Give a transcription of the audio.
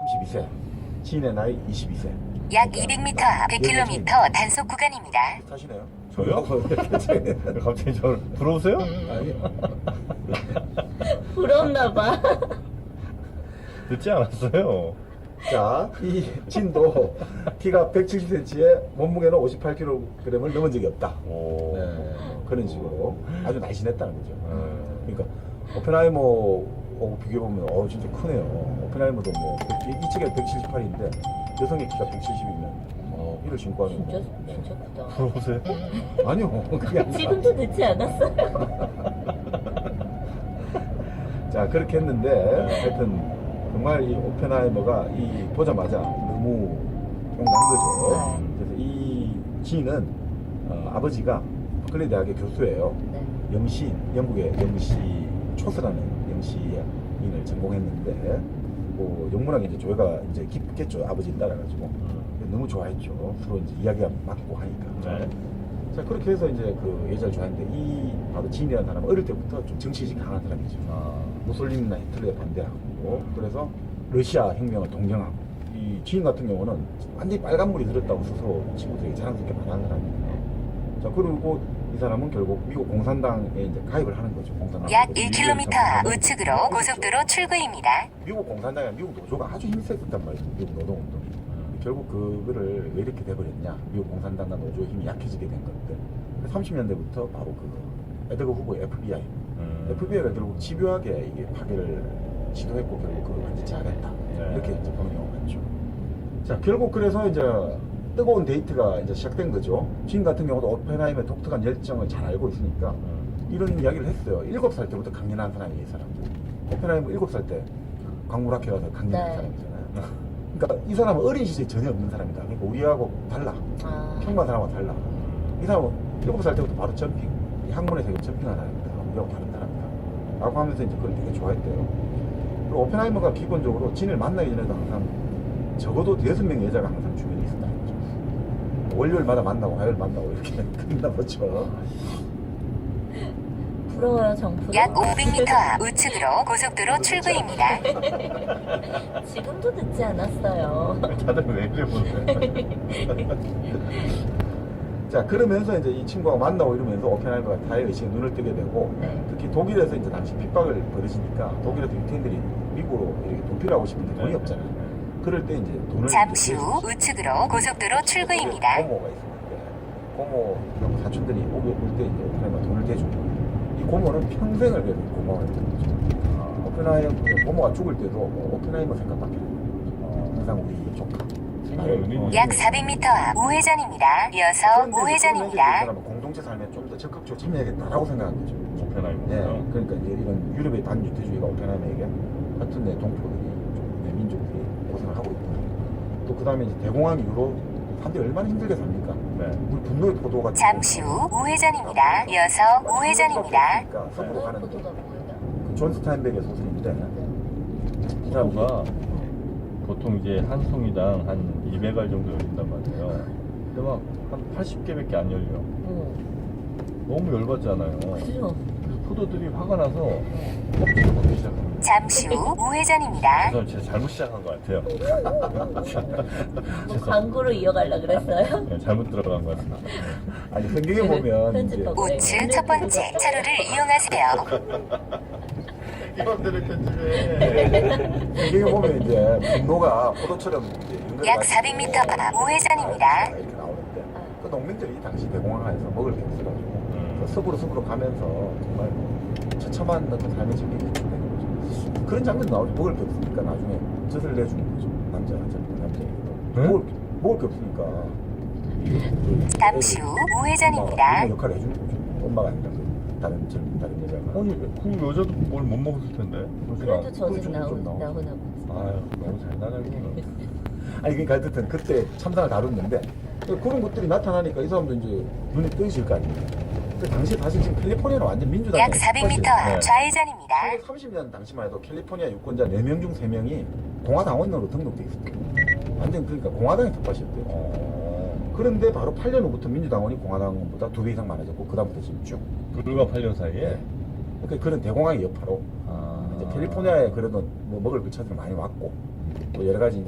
32세, 지인의 나이 22세. 약 200m 앞 100km 단속 구간입니다. 타시네요? 저요? 갑자기 저를 부러우세요? 아니, 부럽나봐. 늦지 않았어요. 자, 이 진도 키가 170cm에 몸무게는 58kg을 넘은 적이 없다. 오. 네, 그런 식으로 아주 날씬했다는 거죠. 그러니까 오펜하이머하고 비교해보면 진짜 크네요. 오펜하이머도 뭐 이 측에 178인데 여성의 키가 170이면 이를 신고 하는 진짜 거. 진짜 크다. 부러우세요? 아니요, 그게 아니라. 지금도 늦지 않았어요. 자, 그렇게 했는데 하여튼 정말 이 오펜하이머가 보자마자 너무 용난 거죠. 그래서 이 지인은 아버지가 버클리 대학의 교수예요. 네. 영국의 영시 초스라는 영시인을 전공했는데 영문학에 이제 조예가 이제 깊겠죠. 아버지 따라가지고 너무 좋아했죠. 서로 이제 이야기가 맞고 하니까. 네. 자, 그렇게 해서 이제 그 여자를 좋아했는데 바로 지인이라는 사람은 어릴 때부터 좀 정치의식이 강한 사람이죠. 무솔리니나 히틀러에 반대하고, 그래서 러시아 혁명을 동경하고, 이 지인 같은 경우는 완전히 빨간물이 들었다고 스스로 친구들에게 자랑스럽게 말하는 사람이에요. 자, 그리고 이 사람은 결국 미국 공산당에 이제 가입을 하는 거죠. 공산당. 약 1km 우측으로 고속도로 출구입니다. 미국 공산당이나 미국 노조가 아주 힘셌단 말이죠. 미국 노동운동. 결국 그거를 왜 이렇게 돼버렸냐. 미국 공산당과 노조의 힘이 약해지게 된 건데, 30년대부터 바로 에드거 후보의 FBI. FBI가 결국 집요하게 이게 파괴를 시도했고, 결국 그걸 완전히 제압했다. 네. 이렇게 이제 보는 경우가 많죠. 자, 결국 그래서 이제 뜨거운 데이트가 이제 시작된 거죠. 지인 같은 경우도 오펜하이머의 독특한 열정을 잘 알고 있으니까 이런 이야기를 했어요. 7살 때부터 강연한 사람이 이 사람들. 오펜하이머 7살 때 광물학회 가서 강연한 네. 사람이잖아요. 그러니까 이 사람은 어린 시절이 전혀 없는 사람이다. 그러니까 우리하고 달라. 평범한 사람하고 달라. 이 사람은 7살 때부터 바로 점핑, 이 학문에서 점핑한 사람이다. 우리하고 다른 사람이다. 라고 하면서 이제 그걸 되게 좋아했대요. 그리고 오펜하이머가 기본적으로 진을 만나기 전에도 항상 적어도 6명의 여자가 항상 주변에 있었다는 거죠. 월요일마다 만나고 화요일 만나고 이렇게 끝나보죠. 부러워요, 정프로. 약 500m 앞 우측으로 고속도로 출구입니다. 지금도 늦지 않았어요. 다들 왜 이래 보세요? 자, 그러면서 이제 이 친구가 만나고 이러면서 오펜하이머가 타의 의식에 눈을 뜨게 되고, 네. 특히 독일에서 이제 당시 핍박을 벌이시니까 독일에서 유태인들이 미국으로 이렇게 도피를 하고 싶은데 돈이 없잖아요. 그럴 때 이제 돈을 잠시 후 우측으로 고속도로 출구입니다. 고모가 있었는데 고모 사촌들이 올 때 이제 오펜하이머가 돈을 대준 거예요. 이 고모는 평생을 그래서 고마워했던 거죠. 오펜하이머 고모가 죽을 때도 오펜하이머 생각밖에 안 나요. 항상 우리 조카. 약 400m 앞 우회전입니다. 이어서 우회전입니다. 공동체 삶에 좀 더 적극적으로 참여해야겠다라고 생각한 거죠. 오펜하이머. 네, 그러니까 이제 이런 유럽의 반유태주의가 오펜하이머에게 같은 내 동포들이 내 민족들이 고생을 하고 있구나. 또 그 다음에 이제 대공황 이후로 사람들이 얼마나 힘들게 삽니까? 네. 우리 분노의 포도가 잠시 후 우회전입니다. 이어서 우회전입니다. 서부로 가는 포도가 뭐예요? 존 스타인백의 소설인데 이 포도가 보통 이제 한 송이당 한 200알 정도 열린단 말이에요. 근데 막 한 80개밖에 안 열려. 너무 열받잖아요. 그죠? 그래서 포도들이 화가 나서 껍질을 벗기 시작합니다. 잠시 후 우회전입니다. 그래서 제가 잘못 시작한 것 같아요. 뭐 광고로 이어가려고 그랬어요? 네, 잘못 들어간 것 같습니다. 아니 성경에 보면 이제 편집하고. 우측 첫 번째 차로를 이용하세요. 이맘대로 편집해. 성경에 보면 이제 분노가 포도처럼 이제 약 400m 앞 우회전입니다. 이렇게 나오는데 그 농민들이 당시 대공황하에서 먹을 게 없어가지고 서부로 가면서 정말 처참한 어떤 삶의 즐기기 되는 거죠. 그런 장면 나오죠. 먹을 게 없으니까 나중에 젖을 내주는 거죠. 남자에게도 먹을 게 없으니까 잠시 후 우회전입니다. 엄마 역할을 해주는 거죠. 엄마가 아니라 다른 여자가. 아니 그 여자도 뭘 못 먹었을 텐데. 그래도 저는 그렇죠. 나오나 보지. 아유 너무 잘 나가긴. 아니 그러니까 하여튼 그때 참상을 다뤘는데 그런 것들이 나타나니까 이 사람도 이제 눈이 뜨이실 거 아닙니까? 그 당시 사실 지금 캘리포니아는 완전 민주당이 약 400m 앞 좌회전입니다. 1930년 당시만 해도 캘리포니아 유권자 4명 중 3명이 공화당원으로 등록돼 있었대요. 완전 그러니까 공화당의 텃밭이었대요. 그런데 바로 8년 후부터 민주당원이 공화당원보다 2배 이상 많아졌고 그다음부터 지금 쭉. 불과 8년 사이에. 그러니까 그런 대공황의 여파로 이제 캘리포니아에 그래도 뭐 먹을 그 차들이 많이 왔고 또 여러 가지 이제